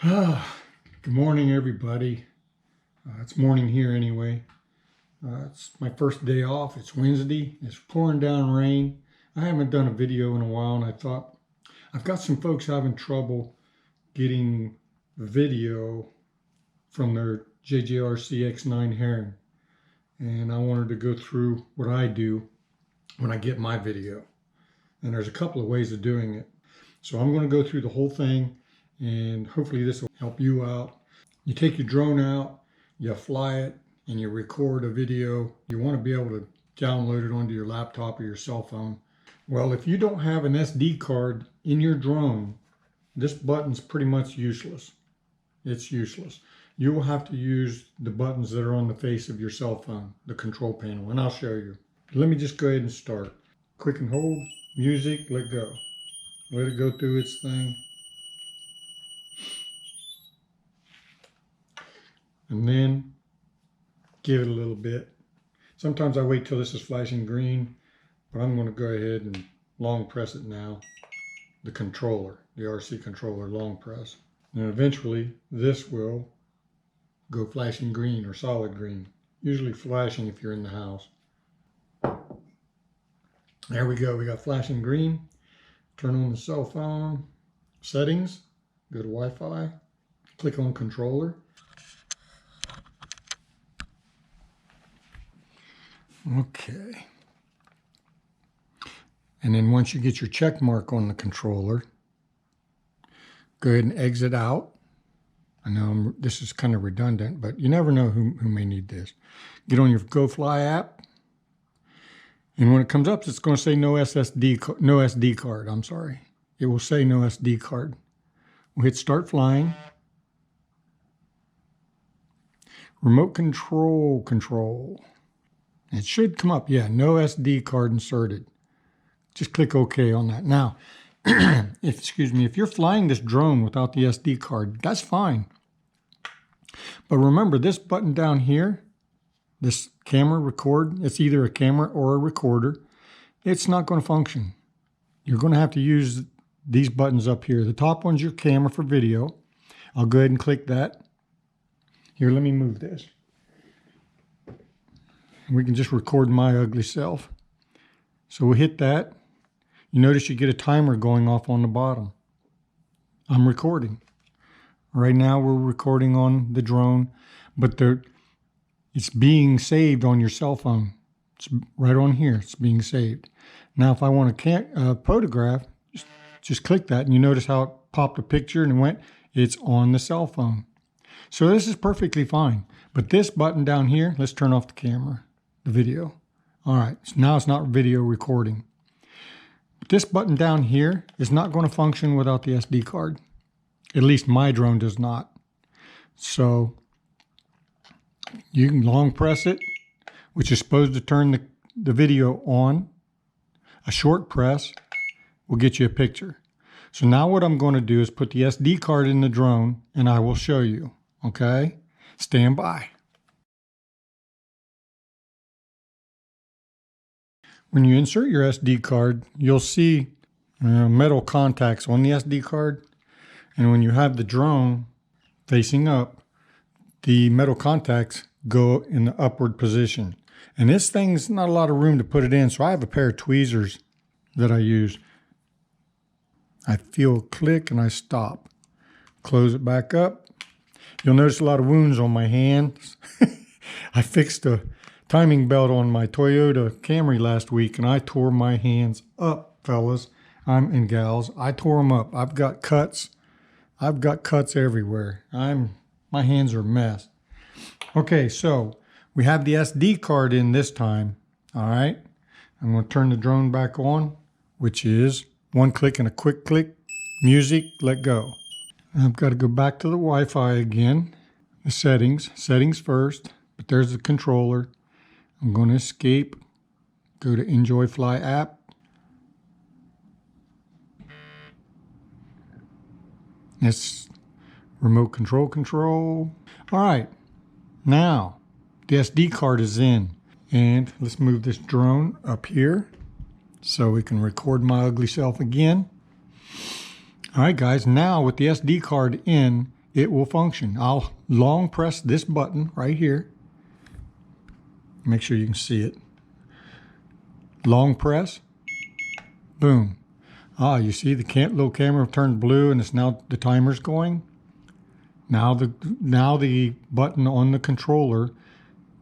Good morning, everybody. It's morning here anyway. It's my first day off. It's Wednesday. It's pouring down rain. I haven't done a video in a while, and I thought I've got some folks having trouble getting video from their JJRC X9 Heron, and I wanted to go through what I do when I get my video. And there's a couple of ways of doing it. So I'm going to go through the whole thing, and hopefully this will help you out. You take your drone out, you fly it, and you record a video. You want to be able to download it onto your laptop or your cell phone. Well, if you don't have an SD card in your drone, this button's pretty much useless. It's useless. You will have to use the buttons that are on the face of your cell phone, the control panel, and I'll show you. Let me just go ahead and start. Click and hold, music, let go. Let it go through its thing. And then give it a little bit. Sometimes I wait till this is flashing green, but I'm going to go ahead and long press it now. The controller, the RC controller, long press. And eventually this will go flashing green or solid green. Usually flashing if you're in the house. There we go, we got flashing green. Turn on the cell phone, settings, go to Wi-Fi, click on controller. Okay. And then once you get your check mark on the controller, go ahead and exit out. I know this is kind of redundant, but you never know who may need this. Get on your GoFly app. And when it comes up, it's going to say no SD card. I'm sorry. It will say no SD card. We'll hit start flying. Remote control. It should come up. Yeah, no SD card inserted. Just click OK on that. Now, if you're flying this drone without the SD card, that's fine. But remember, this button down here, this camera record, it's either a camera or a recorder. It's not going to function. You're going to have to use these buttons up here. The top one's your camera for video. I'll go ahead and click that. Here, let me move this. We can just record my ugly self. So we'll hit that. You notice you get a timer going off on the bottom. I'm recording. Right now we're recording on the drone, but it's being saved on your cell phone. It's right on here. It's being saved. Now, if I want to photograph, just click that, and you notice how it popped a picture and it went. It's on the cell phone. So this is perfectly fine. But this button down here, let's turn off the camera, the video. All right. So now it's not video recording. But this button down here is not going to function without the SD card. At least my drone does not. So you can long press it, which is supposed to turn the video on. A short press will get you a picture. So now what I'm going to do is put the SD card in the drone, and I will show you. Okay? Stand by. When you insert your SD card, you'll see metal contacts on the SD card. And when you have the drone facing up, the metal contacts go in the upward position. And this thing's not a lot of room to put it in, so I have a pair of tweezers that I use. I feel a click and I stop. Close it back up. You'll notice a lot of wounds on my hands. I fixed a timing belt on my Toyota Camry last week, and I tore my hands up, fellas and gals. I tore them up. I've got cuts. I've got cuts everywhere. My hands are a mess. Okay, so we have the SD card in this time. All right. I'm going to turn the drone back on, which is one click and a quick click. Music, let go. I've got to go back to the Wi-Fi again. The settings first, but there's the controller. I'm going to escape, go to GoFly App. It's remote control. All right, now the SD card is in, and let's move this drone up here so we can record my ugly self again. All right, guys, now with the SD card in, it will function. I'll long press this button right here. Make sure you can see it. Long press, boom. You see the little camera turned blue and it's now the timer's going. Now the button on the controller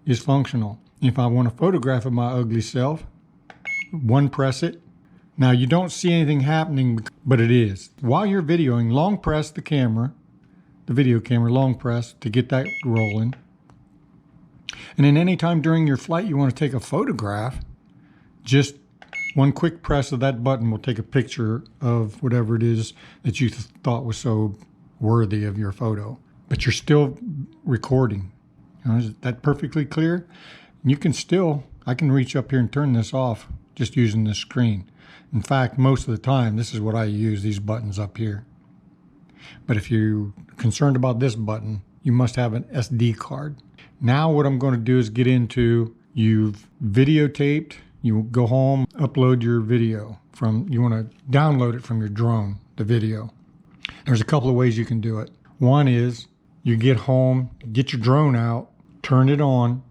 is functional. If I want to photograph of my ugly self, one press it. Now you don't see anything happening, but it is. While you're videoing, long press the camera, the video camera, long press to get that rolling. And then anytime during your flight you want to take a photograph, just one quick press of that button will take a picture of whatever it is that you thought was so worthy of your photo. But you're still recording. Is that perfectly clear? You can still, I can reach up here and turn this off just using this screen. In fact, most of the time, this is what I use, these buttons up here. But if you're concerned about this button, you must have an SD card. Now what I'm going to do is get into, you've videotaped, you go home, upload your video you want to download it from your drone, the video. There's a couple of ways you can do it. One is you get home, get your drone out, turn it on,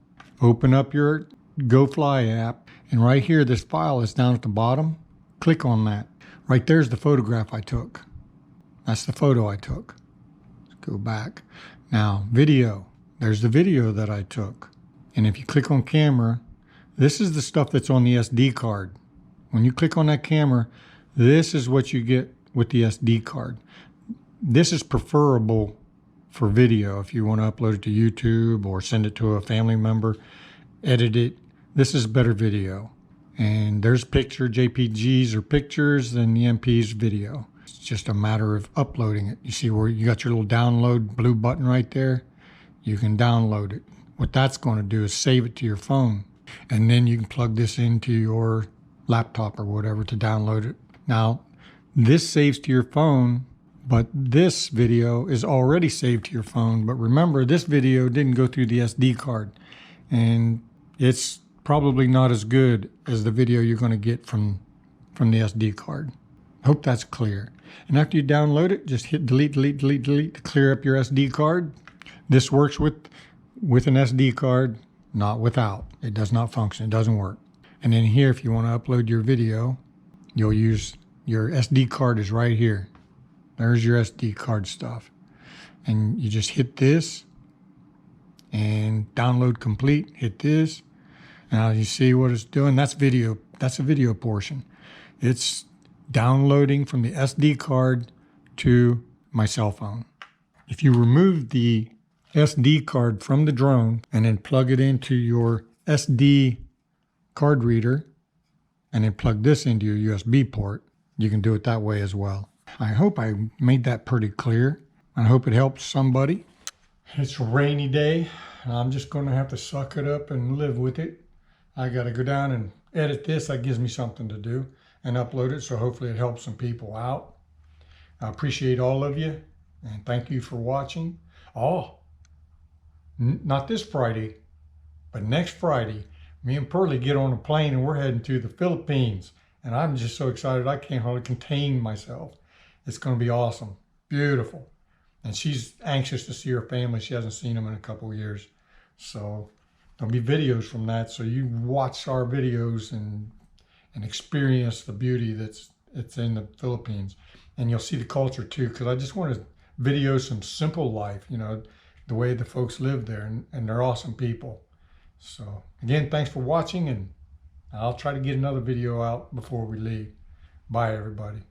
open up your GoFly app, and right here, this file is down at the bottom. Click on that. Right there's the photograph I took. That's the photo I took. Let's go back. Now, video. There's the video that I took. And if you click on camera, this is the stuff that's on the SD card. When you click on that camera, this is what you get with the SD card. This is preferable for video if you want to upload it to YouTube or send it to a family member, edit it. This is better video. And there's JPGs or pictures, and the MP's video. It's just a matter of uploading it. You see where you got your little download blue button right there? You can download it. What that's going to do is save it to your phone. And then you can plug this into your laptop or whatever to download it. Now, this saves to your phone, but this video is already saved to your phone. But remember, this video didn't go through the SD card. And it's probably not as good as the video you're going to get from the SD card. Hope that's clear. And after you download it, just hit delete, delete, delete, delete to clear up your SD card. This works with an SD card, not without. It does not function. It doesn't work. And then here, if you want to upload your video, you'll use your SD card is right here. There's your SD card stuff. And you just hit this and download complete. Hit this. Now you see what it's doing. That's video. That's a video portion. It's downloading from the SD card to my cell phone. If you remove the SD card from the drone and then plug it into your SD card reader and then plug this into your USB port, you can do it that way as well. I hope I made that pretty clear. I hope it helps somebody. It's a rainy day, and I'm just going to have to suck it up and live with it. I got to go down and edit this. That gives me something to do, and upload it, so hopefully it helps some people out. I appreciate all of you, and thank you for watching. Not this Friday, but next Friday, me and Pearlie get on a plane and we're heading to the Philippines. And I'm just so excited I can't hardly contain myself. It's going to be awesome. Beautiful. And she's anxious to see her family. She hasn't seen them in a couple of years. So there'll be videos from that. So you watch our videos and experience the beauty that's in the Philippines. And you'll see the culture too, because I just want to video some simple life, you know, the way the folks live there, and they're awesome people. So again, thanks for watching, and I'll try to get another video out before we leave. Bye, everybody.